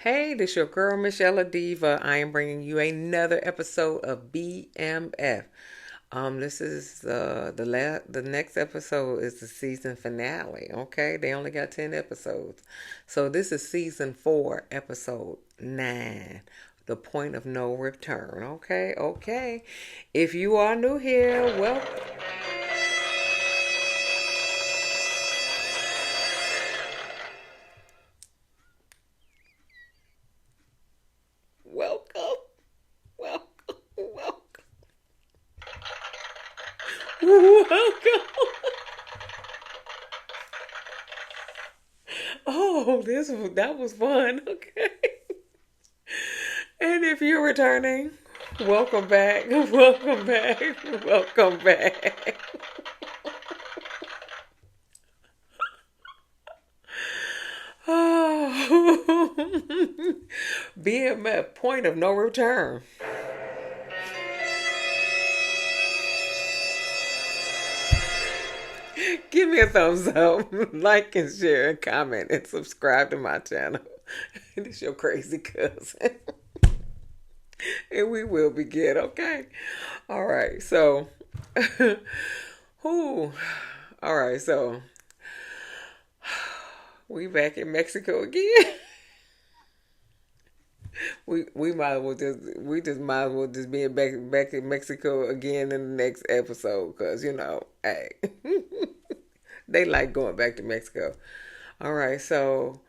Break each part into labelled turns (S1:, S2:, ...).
S1: Hey, this your girl msyelladiva. I am bringing you another episode of BMF. This is the next episode is the season finale. Okay, they only got 10 episodes, so this is season 4, episode 9. The point of no return. Okay, okay. If you are new here, welcome, welcome, welcome, welcome. Oh, that was fun. Okay. And if you're returning, welcome back, welcome back, welcome back. Oh. BMF, point of no return. Give me a thumbs up, like and share and comment and subscribe to my channel. It's your crazy cousin. And we will begin, okay? All right, so, who? All right, so we back in Mexico again. We might as well just might as well just be back in Mexico again in the next episode, cause hey, they like going back to Mexico. All right, so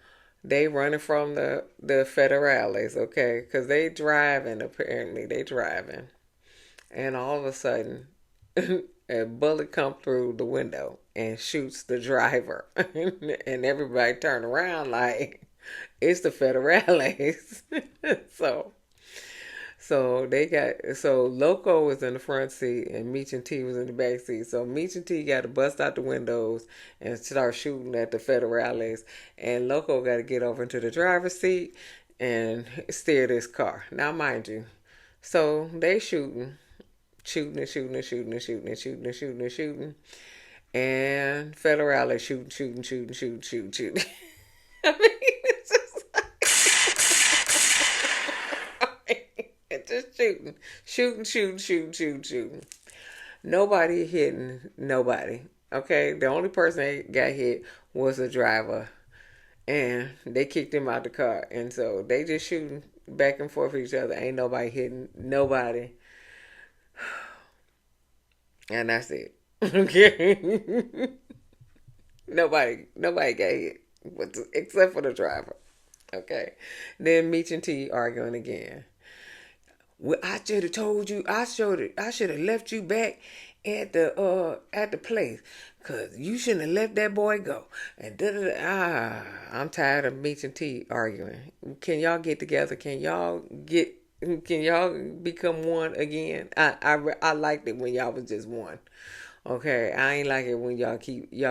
S1: they running from the federales, okay, cause they driving, apparently they driving, and all of a sudden a bullet come through the window and shoots the driver, and everybody turn around like it's the federales. so so Loco was in the front seat and Meech and T was in the back seat. So Meech and T got to bust out the windows and start shooting at the federales, and Loco got to get over into the driver's seat and steer this car. Now, mind you, so they shooting and shooting and shooting and shooting and shooting and shooting and shooting, and federales shooting. I mean, it's just shooting. Nobody hitting nobody. Okay, the only person that got hit was the driver, and they kicked him out the car, and so they just shooting back and forth with each other. Ain't nobody hitting nobody, and that's it. Okay, nobody got hit, except for the driver. Okay, then Meech and T arguing again. Well, I should have told you. I should have left you back at the place, cause you shouldn't have let that boy go. And I'm tired of Meech and T arguing. Can y'all get together? Can y'all become one again? I liked it when y'all was just one. Okay, I ain't like it when y'all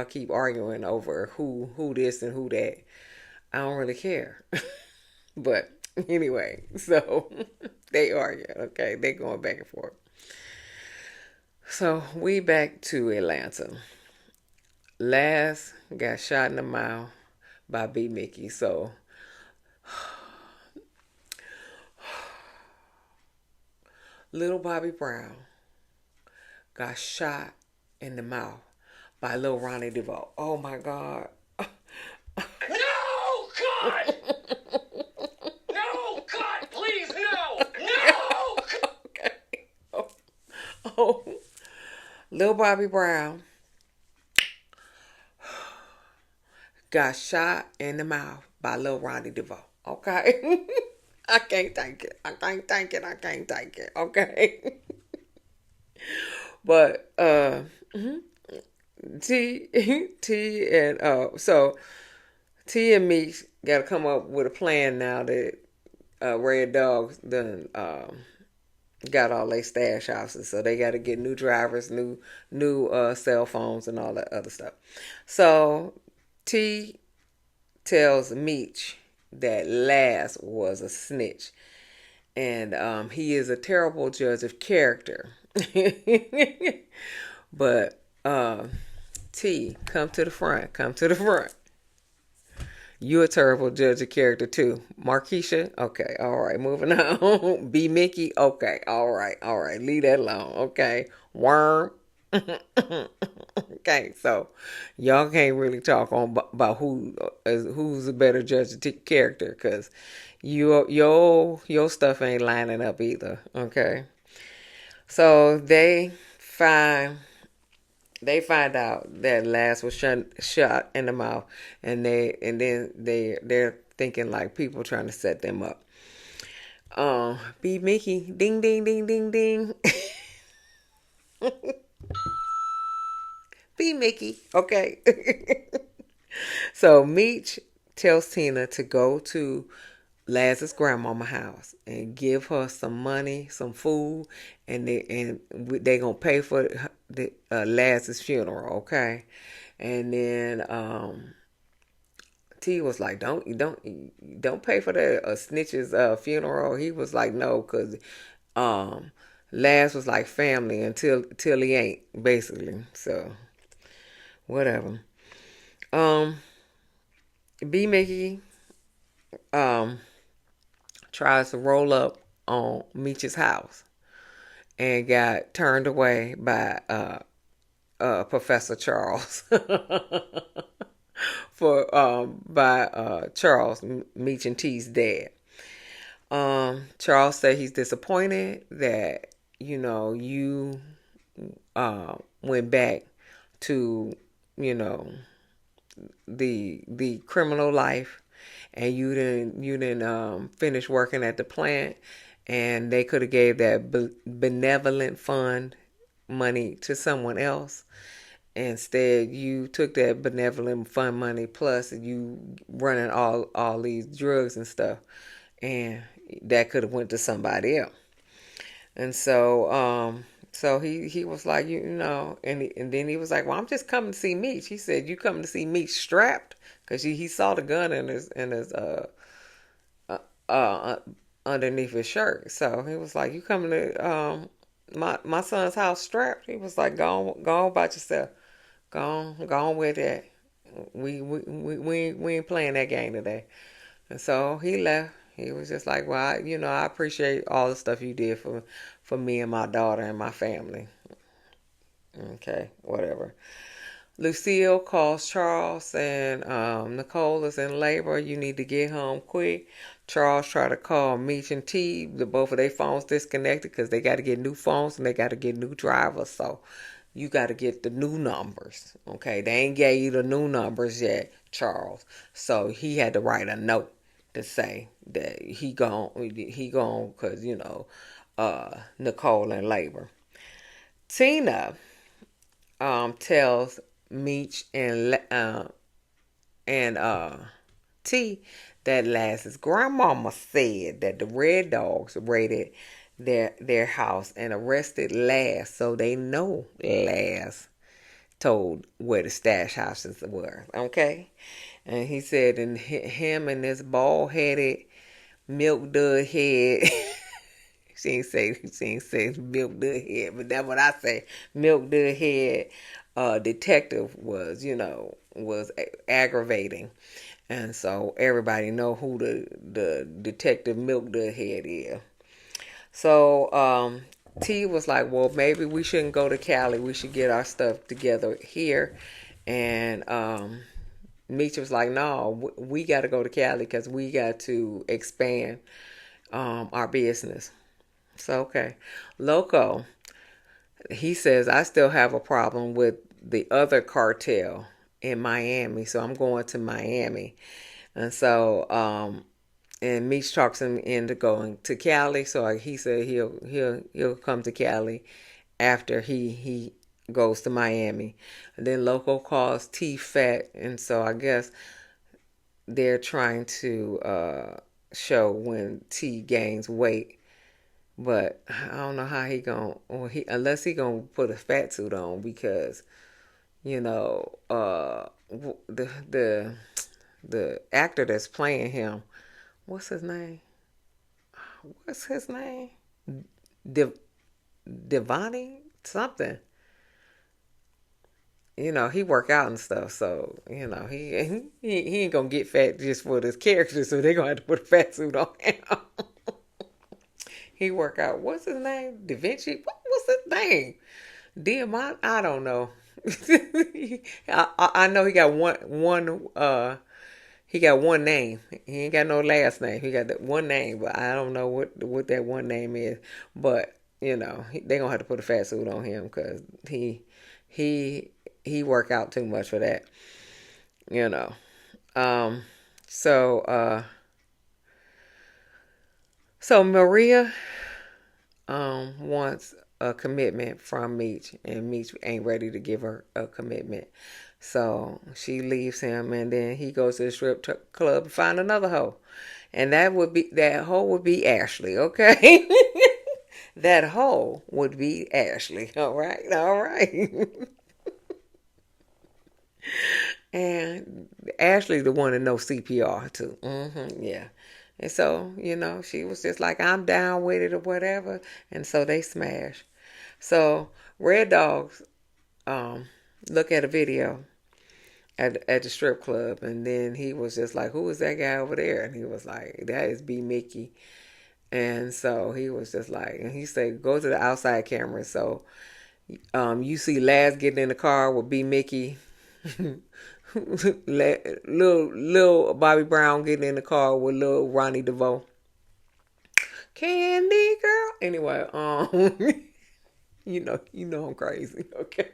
S1: keep arguing over who this and who that. I don't really care. But anyway, so they argue. Okay, they going back and forth. So we back to Atlanta. Last got shot in the mouth by B. Mickey. So little Bobby Brown got shot in the mouth by little Ronnie DeVoe. Oh my God.
S2: No, God! No, God, please, no! No!
S1: Okay. Oh. Little Bobby Brown got shot in the mouth by little Ronnie DeVoe. Okay. I can't take it. I can't take it. I can't take it. Okay. But T and so T and me got to come up with a plan now that Red Dog done got all their stash houses, so they got to get new drivers, new cell phones, and all that other stuff. So T tells Meech that Last was a snitch, and he is a terrible judge of character. But T, come to the front. You a terrible judge of character too. Markeisha, okay, all right, moving on. B Mickey, okay, all right, leave that alone, okay. Worm, okay. So y'all can't really talk on about who's a better judge of character because your stuff ain't lining up either, okay. So they find out that Laz was shot in the mouth, and they're thinking like people trying to set them up. B Mickey, ding ding ding ding ding. B Mickey, okay. So Meech tells Tina to go to Laz's grandmama house and give her some money, some food, and they gonna pay for Laz's funeral, okay? And then T was like, don't pay for the snitch's funeral. He was like, no, cause um Laz was like family until he ain't, basically. So whatever. Um, B Mickey um tries to roll up on Meech's house and got turned away by Professor Charles for by Charles, Meech and T's dad. Charles said he's disappointed that you went back to you know the criminal life, and you didn't finish working at the plant, and they could have gave that benevolent fund money to someone else. Instead, you took that benevolent fund money plus you running all these drugs and stuff, and that could have went to somebody else. And so he was like, and then he was like, well, I'm just coming to see Meech. He said, you coming to see Meech strapped? Because he saw the gun in his uh, uh underneath his shirt. So he was like, you coming to my son's house strapped? He was like, go on about yourself. Go on with that. We ain't playing that game today. And so he left. He was just like, well, I appreciate all the stuff you did for me and my daughter and my family. Okay, whatever. Lucille calls Charles, and Nicole is in labor. You need to get home quick. Charles tried to call Meech and T. Both of their phones disconnected because they got to get new phones and they got to get new drivers. So you got to get the new numbers. Okay, they ain't gave you the new numbers yet, Charles. So he had to write a note to say that he gone because Nicole in labor. Tina tells Meech and T that Laz's grandmama said that the Red Dogs raided their house and arrested Laz, so they know Laz told where the stash houses were. Okay, and he said, and him and this bald headed milk dud head. She ain't say milk dud head, but that's what I say. Milk dud head detective was aggravating, and so everybody know who the detective milk dud head is. So T was like, well, maybe we shouldn't go to Cali. We should get our stuff together here. And Meech was like, no, we got to go to Cali because we got to expand our business. So, okay. Loco, he says, I still have a problem with the other cartel in Miami. So I'm going to Miami. And so, and Meech talks him into going to Cali. So he said he'll come to Cali after he goes to Miami. And then Loco calls T fat, and so I guess they're trying to show when T gains weight. But I don't know how he gonna, unless he gonna put a fat suit on, because the actor that's playing him, what's his name? What's his name? Div- Devani something. he work out and stuff, so he ain't gonna get fat just for this character, so they gonna have to put a fat suit on him. He work out. What's his name? Da Vinci. What's his name? Diamant. I don't know. I know he got one. He got one name. He ain't got no last name. He got that one name, but I don't know what that one name is. But they gonna have to put a fat suit on him because he work out too much for that. You know. So so Maria wants a commitment from Meech, and Meech ain't ready to give her a commitment. So she leaves him, and then he goes to the strip club to find another hoe, and that hoe would be Ashley. Okay, that hoe would be Ashley. All right. And Ashley, the one that knows CPR too. Yeah. And so, she was just like, I'm down with it or whatever. And so they smash. So Red Dogs look at a video at the strip club, and then he was just like, who is that guy over there? And he was like, that is B Mickey. And so he was just like, and he said, go to the outside camera. So you see Laz getting in the car with B Mickey. little Bobby Brown getting in the car with little Ronnie DeVoe. Candy girl. Anyway, you know I'm crazy. Okay.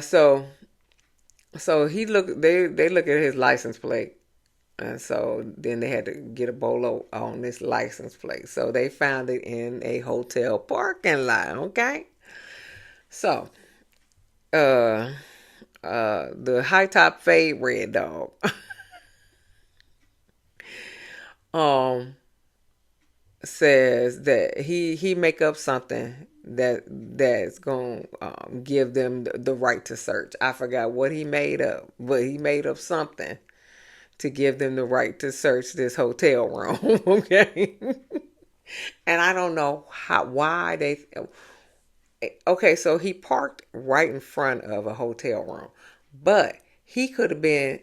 S1: So he they look at his license plate, and so then they had to get a bolo on this license plate. So they found it in a hotel parking lot. Okay. So the high top fade Red Dog says that he make up something that's gonna give them the right to search. I forgot what he made up, but he made up something to give them the right to search this hotel room. Okay. And I don't know why they. Okay, so he parked right in front of a hotel room, but he could have been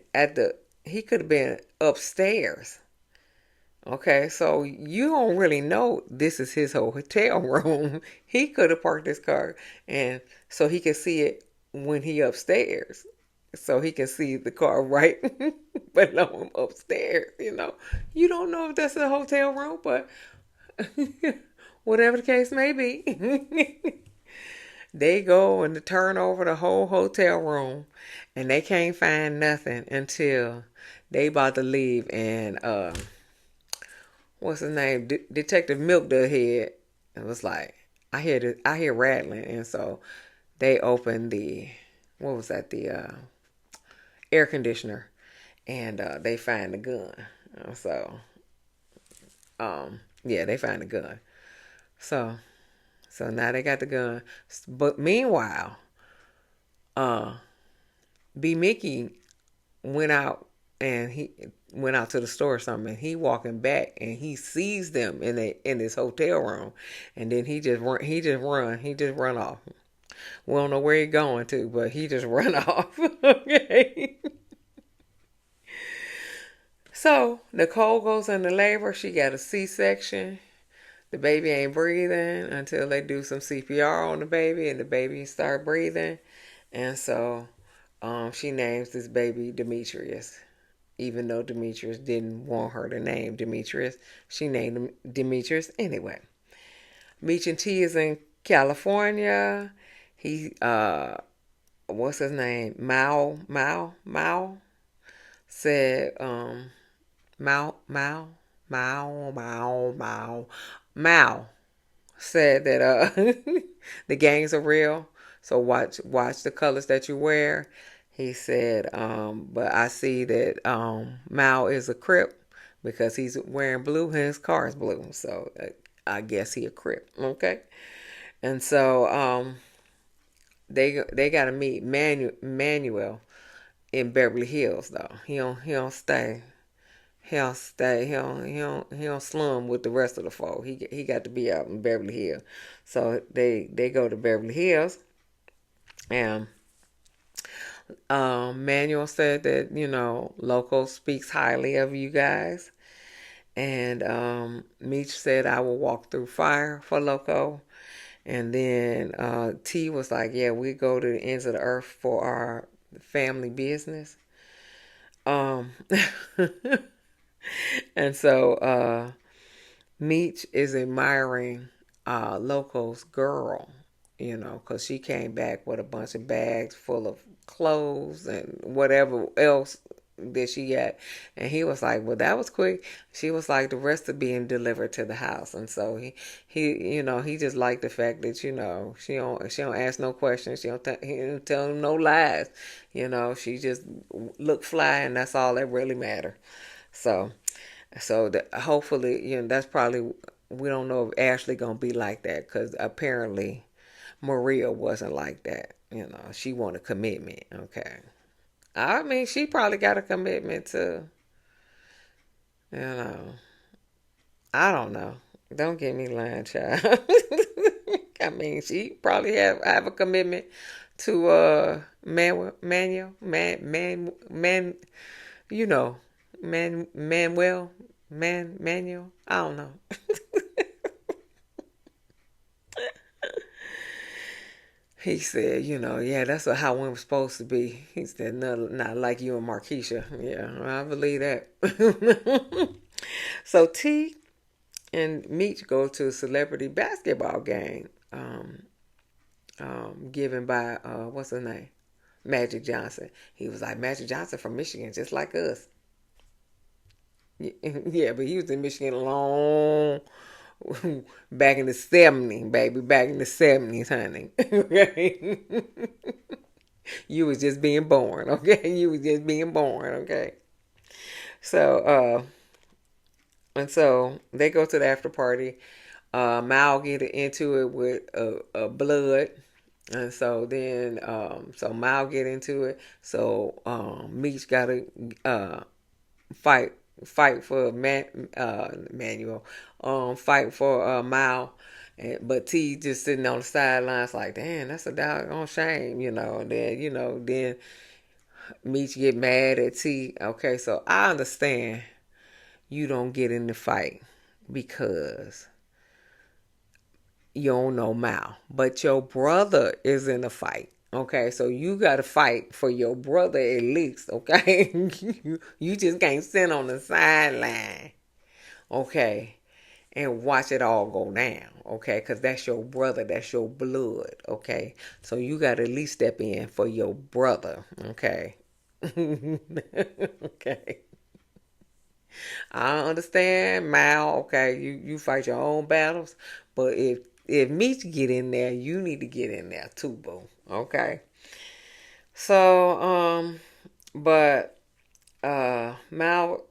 S1: upstairs. Okay, so you don't really know this is his hotel room. He could have parked his car, and so he can see it when he upstairs. So he can see the car right below him upstairs. You don't know if that's a hotel room, but whatever the case may be. They go and turn over the whole hotel room, and they can't find nothing until they about to leave. And what's his name? Detective Milk the head. It was like, I hear rattling, and so they open the air conditioner, and they find the gun. So they find the gun. So now they got the gun. But meanwhile, B Mickey went out to the store or something. And he walking back, and he sees them in this hotel room, and then he just run off. We don't know where he going to, but he just run off. Okay. So Nicole goes into labor. She got a C-section. The baby ain't breathing until they do some CPR on the baby, and the baby start breathing. And so she names this baby Demetrius. Even though Demetrius didn't want her to name Demetrius, she named him Demetrius anyway. Meech and T is in California. He what's his name? Mao said Mao said that the gangs are real, so watch the colors that you wear. He said, but I see that Mao is a Crip because he's wearing blue and his car is blue, so I guess he a Crip. Okay, and so they got to meet Manuel in Beverly Hills though. He don't stay he don't stay. He don't slum with the rest of the folk. He got to be out in Beverly Hills. So they go to Beverly Hills, and Manuel said that Loco speaks highly of you guys, and Meech said I will walk through fire for Loco, and then T was like, yeah, we go to the ends of the earth for our family business. Um, and so Meech is admiring Loco's girl, because she came back with a bunch of bags full of clothes and whatever else that she got. And he was like, well, that was quick. She was like, the rest are being delivered to the house. And so he just liked the fact that, she don't ask no questions. He don't tell him no lies. She just look fly, and that's all that really matter. So, hopefully, that's probably, we don't know if Ashley gonna be like that, because apparently Maria wasn't like that. She wanted commitment. Okay, I mean, she probably got a commitment to, you know, I don't know. Don't get me lying, child. I mean, she probably have a commitment to you know, Manuel. I don't know. He said, yeah, that's how we were supposed to be. He said, no, not like you and Markeisha. Yeah, I believe that. So T and Meech go to a celebrity basketball game, given by what's his name, Magic Johnson. He was like, Magic Johnson from Michigan, just like us. Yeah, but he was in Michigan long back in the 70s, baby. Back in the 70s, honey. Okay. You was just being born, okay? You was just being born, okay? So, and so they go to the after party. Mal get into it with a blood. And so then, so Mal get into it. So, Meech got to fight for Manuel, fight for Mal, but T just sitting on the sidelines like, damn, that's a doggone shame, And then Meech get mad at T. Okay, so I understand you don't get in the fight because you don't know Mal, but your brother is in the fight. Okay, so you got to fight for your brother at least, okay? You just can't sit on the sideline, okay, and watch it all go down, okay? Because that's your brother, that's your blood, okay? So you got to at least step in for your brother, okay? Okay. I understand, Mal, okay, you fight your own battles, but if Meech get in there, you need to get in there too, boo. Okay. So, but Mal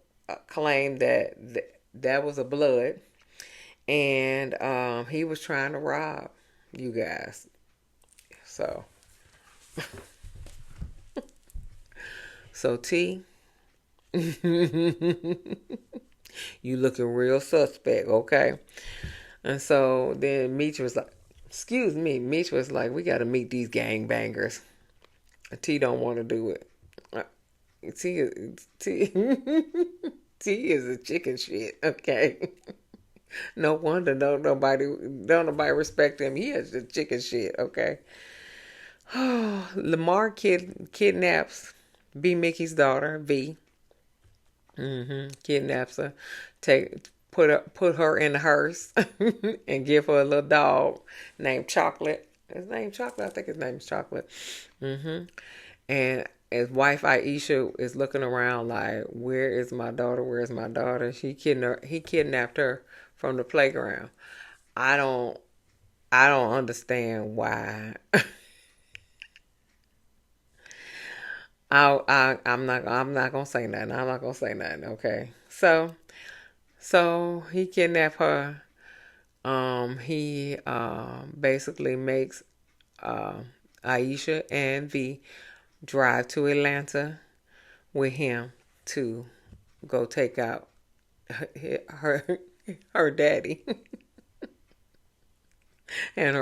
S1: claimed that that was a blood, and he was trying to rob you guys. So, T, you looking real suspect, okay? And so then Meech was like, excuse me, Meech was like, we got to meet these gangbangers. T don't want to do it. T, T, T is a chicken shit, okay? No wonder don't nobody respect him. He is a chicken shit, okay? Lamar kidnaps B Mickey's daughter, V. Kidnaps her, put her in the hearse, and give her a little dog named Chocolate. His name Chocolate. I think his name is Chocolate. And his wife Aisha is looking around like, where is my daughter? Where's my daughter? He kidnapped her from the playground. I don't understand why. I'm not gonna say nothing. I'm not gonna say nothing. Okay. So he kidnapped her. He basically makes Aisha and V drive to Atlanta with him to go take out her her daddy and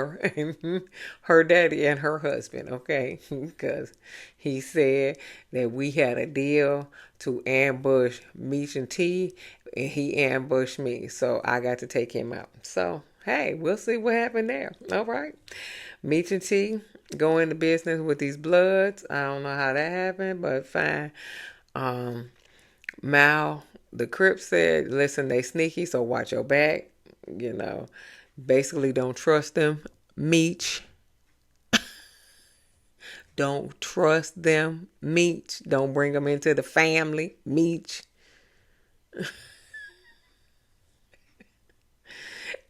S1: her daddy and her husband, okay? Because he said that we had a deal to ambush Meech and T, and he ambushed me, so I got to take him out. So hey, we'll see what happened there. All right, Meech and T go into business with these Bloods. I don't know how that happened, but fine. Um, Mal, the Crip said, listen, they sneaky, so watch your back. You know, basically don't trust them. Meech, don't trust them. Meech, don't bring them into the family. Meech.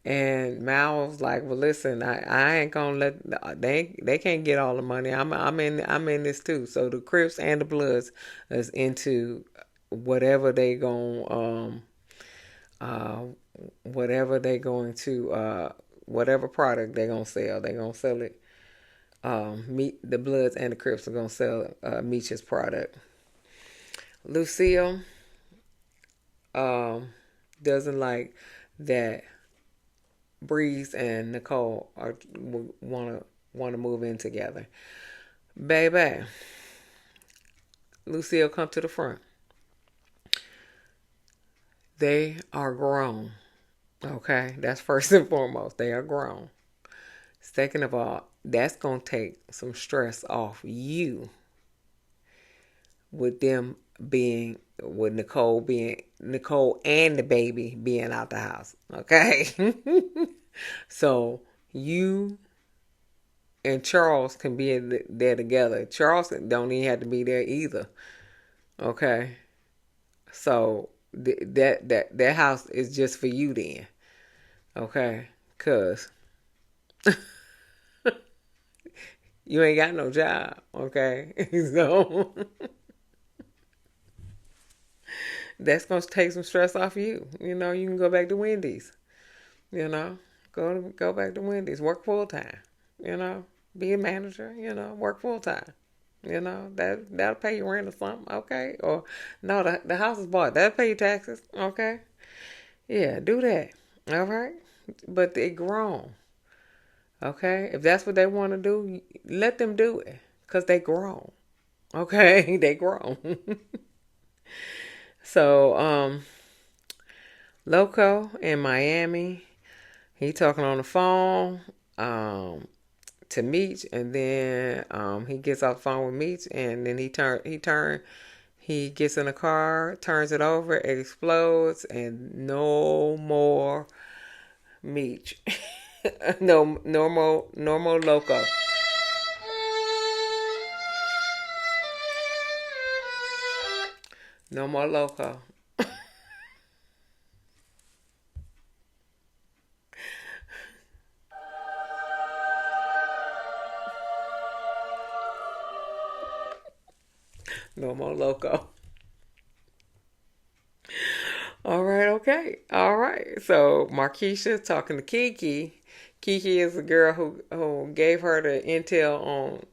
S1: And Mal was like, "Well, listen, I ain't gonna let they can't get all the money. I'm in this too. So the Crips and the Bloods is into whatever they gon' uh whatever they going to whatever product they gonna sell. They gonna sell it. Meet the Bloods and the Crips are gonna sell Meech's product. Lucille doesn't like that Breeze and Nicole are want to move in together. Baby, Lucille, come to the front. They are grown. Okay, that's first and foremost. They are grown. Second of all, that's gonna take some stress off you with them being with Nicole and the baby being out the house. Okay, so you and Charles can be there together. Charles don't even have to be there either. Okay, so that house is just for you then. Okay, cause you ain't got no job. Okay, so that's gonna take some stress off you. You know, you can go back to Wendy's. You know, go back to Wendy's. Work full time. You know, be a manager. You know, work full time. You know, that'll pay you rent or something. Okay, or no, the house is bought. That'll pay you taxes. Okay, yeah, do that. All right, but they grown. Okay, if that's what they want to do, let them do it. Cause they grown. Okay, they grown. So, Loco in Miami, he talking on the phone to Meech, and then he gets off the phone with Meech, and then he gets in the car, turns it over, it explodes, and no more Meech. No, normal Loco. No more Loco. No more Loco. All right, okay. All right. So Markeisha talking to Kiki. Kiki is the girl who gave her the intel on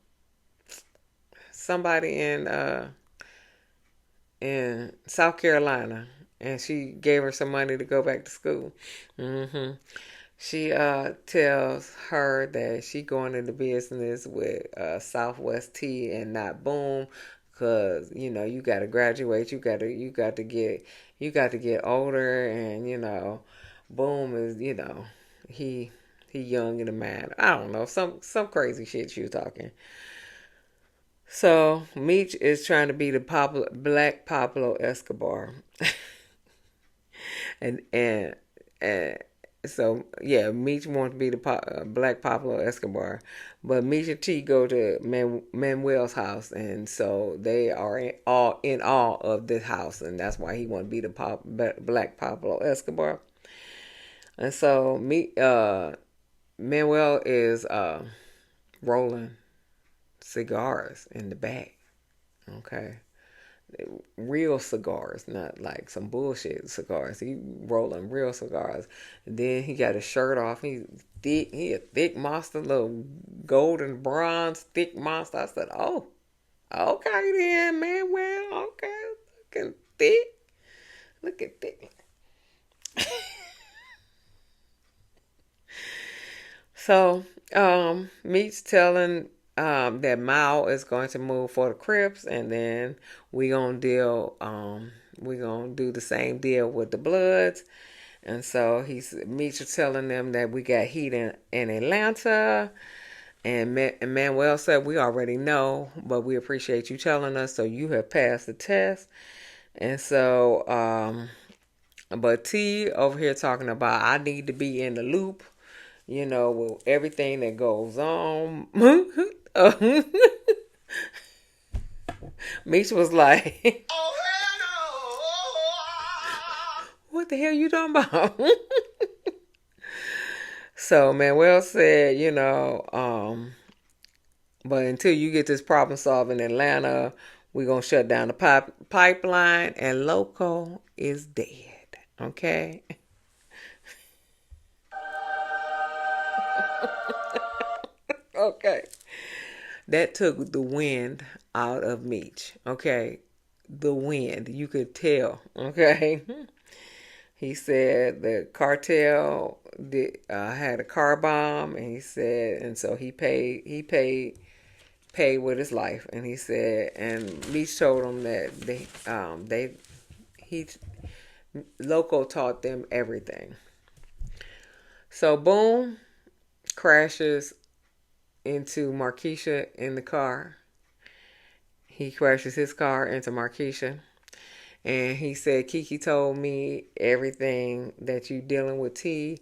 S1: somebody in South Carolina, and she gave her some money to go back to school. She tells her that she going into business with Southwest Tea and not Boom, cause you know you got to graduate, you got to get older, and you know Boom is he young in the mind. I don't know, some crazy shit she was talking. So Meech is trying to be the Black Pablo Escobar, and so yeah, Meech wants to be the Black Pablo Escobar, but Meech and T go to Manuel's house, and so they are in all of this house, and that's why he want to be the Black Pablo Escobar. And so Manuel is rolling cigars in the back. Okay, real cigars, not like some bullshit cigars. He rolling real cigars. And then he got his shirt off. He's thick. He a thick monster, little golden bronze thick monster. I said, oh, okay then, man. Well, okay, looking thick. Look at that. So, Meets telling that Mao is going to move for the Crips, and then we gonna do the same deal with the Bloods. And so Meech is telling them that we got heat in Atlanta. And Manuel said, we already know, but we appreciate you telling us, so you have passed the test. And so, but T over here talking about, I need to be in the loop, with everything that goes on. Meech was like,
S2: Oh, hell no!
S1: what the hell you talking about? So Manuel said, but until you get this problem solved in Atlanta, we're going to shut down the pipeline, and Loco is dead. Okay? Okay. That took the wind out of Meech. Okay? The wind. You could tell. Okay? He said the cartel had a car bomb, and he said, and so he paid with his life, and he said, and Meech told him that he Loco taught them everything. So boom, crashes into Markeisha in the car. He crashes his car into Markeisha. And he said, Kiki told me everything that you dealing with T.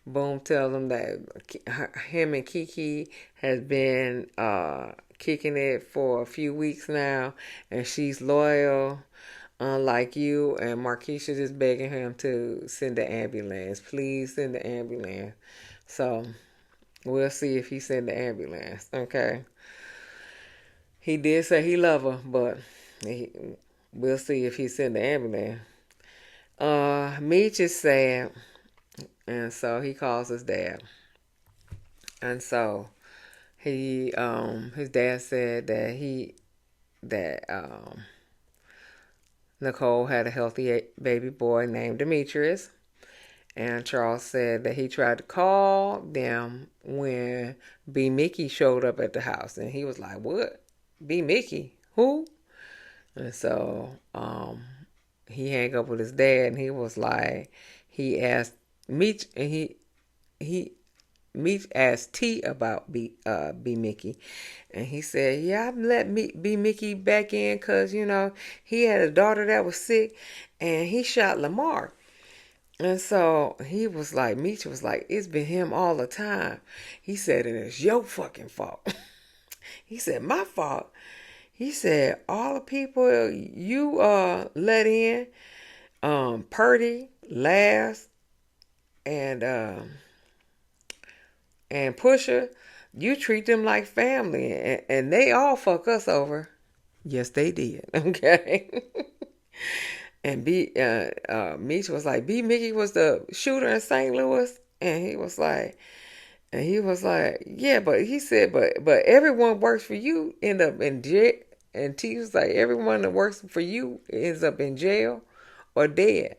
S1: Boom tells him that him and Kiki has been kicking it for a few weeks now. And she's loyal, unlike you. And Markeisha is begging him to send the ambulance. Please send the ambulance. So we'll see if he send the ambulance. Okay. He did say he love her, but we'll see if he send the ambulance. Meech is sad, and so he calls his dad. And so his dad said that Nicole had a healthy baby boy named Demetrius. And Charles said that he tried to call them when B. Mickey showed up at the house. And he was like, what? B. Mickey? Who? And so he hung up with his dad, and he was like, he asked Meech, and Meech asked T about B Mickey, and he said, yeah, I've let B Mickey back in because he had a daughter that was sick, and he shot Lamar. And so he was like, Meech was like, it's been him all the time. He said, and it's your fucking fault. He said, my fault. He said, all the people you let in, Purdy, Last, and Pusher, you treat them like family, and they all fuck us over. Yes, they did. Okay. And Meech was like, B. Mickey was the shooter in St. Louis, and he was like, yeah, but he said, but everyone works for you end up in jail. And T was like, everyone that works for you ends up in jail or dead.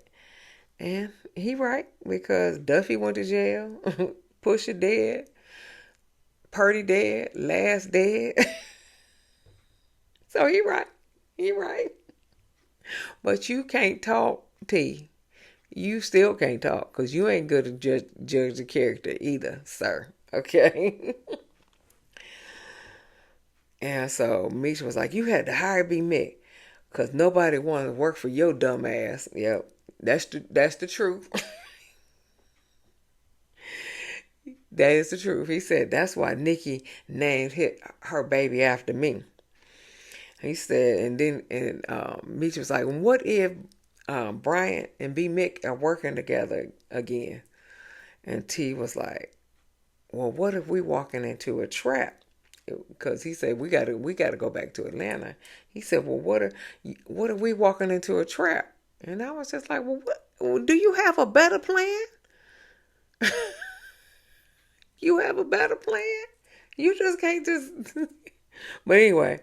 S1: And he right, because Duffy went to jail, Pusha dead, Purdy dead, Last dead. So he right. But you can't talk, T. You still can't talk because you ain't good at judge the character either, sir. Okay? And so Meech was like, you had to hire B. Mick because nobody wanted to work for your dumb ass. Yep, that's the truth. That is the truth. He said, that's why Nikki named her baby after me. He said, and then Meech was like, what if Bryant and B. Mick are working together again? And T was like, well, what if we walking into a trap? Because he said, we gotta go back to Atlanta. He said, well, what if we walking into a trap? And I was just like, well, do you have a better plan? You have a better plan? You just can't just... But anyway,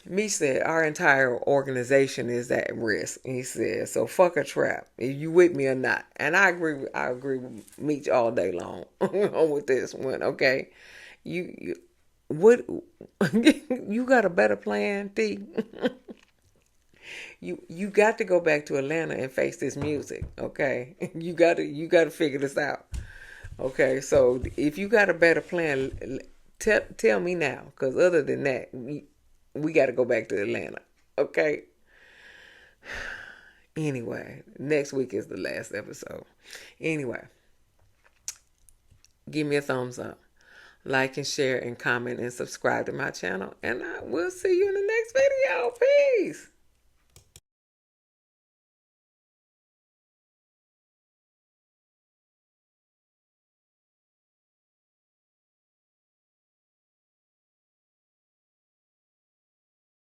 S1: Me said our entire organization is at risk. He said, so fuck a trap. If you with me or not. And I agree with Meech all day long with this one, okay? You what you got a better plan, T? You got to go back to Atlanta and face this music, okay? You gotta figure this out. Okay, so if you got a better plan, tell me now. Because other than that, we got to go back to Atlanta. Okay? Anyway, next week is the last episode. Anyway, give me a thumbs up. Like and share and comment and subscribe to my channel. And I will see you in the next video. Peace.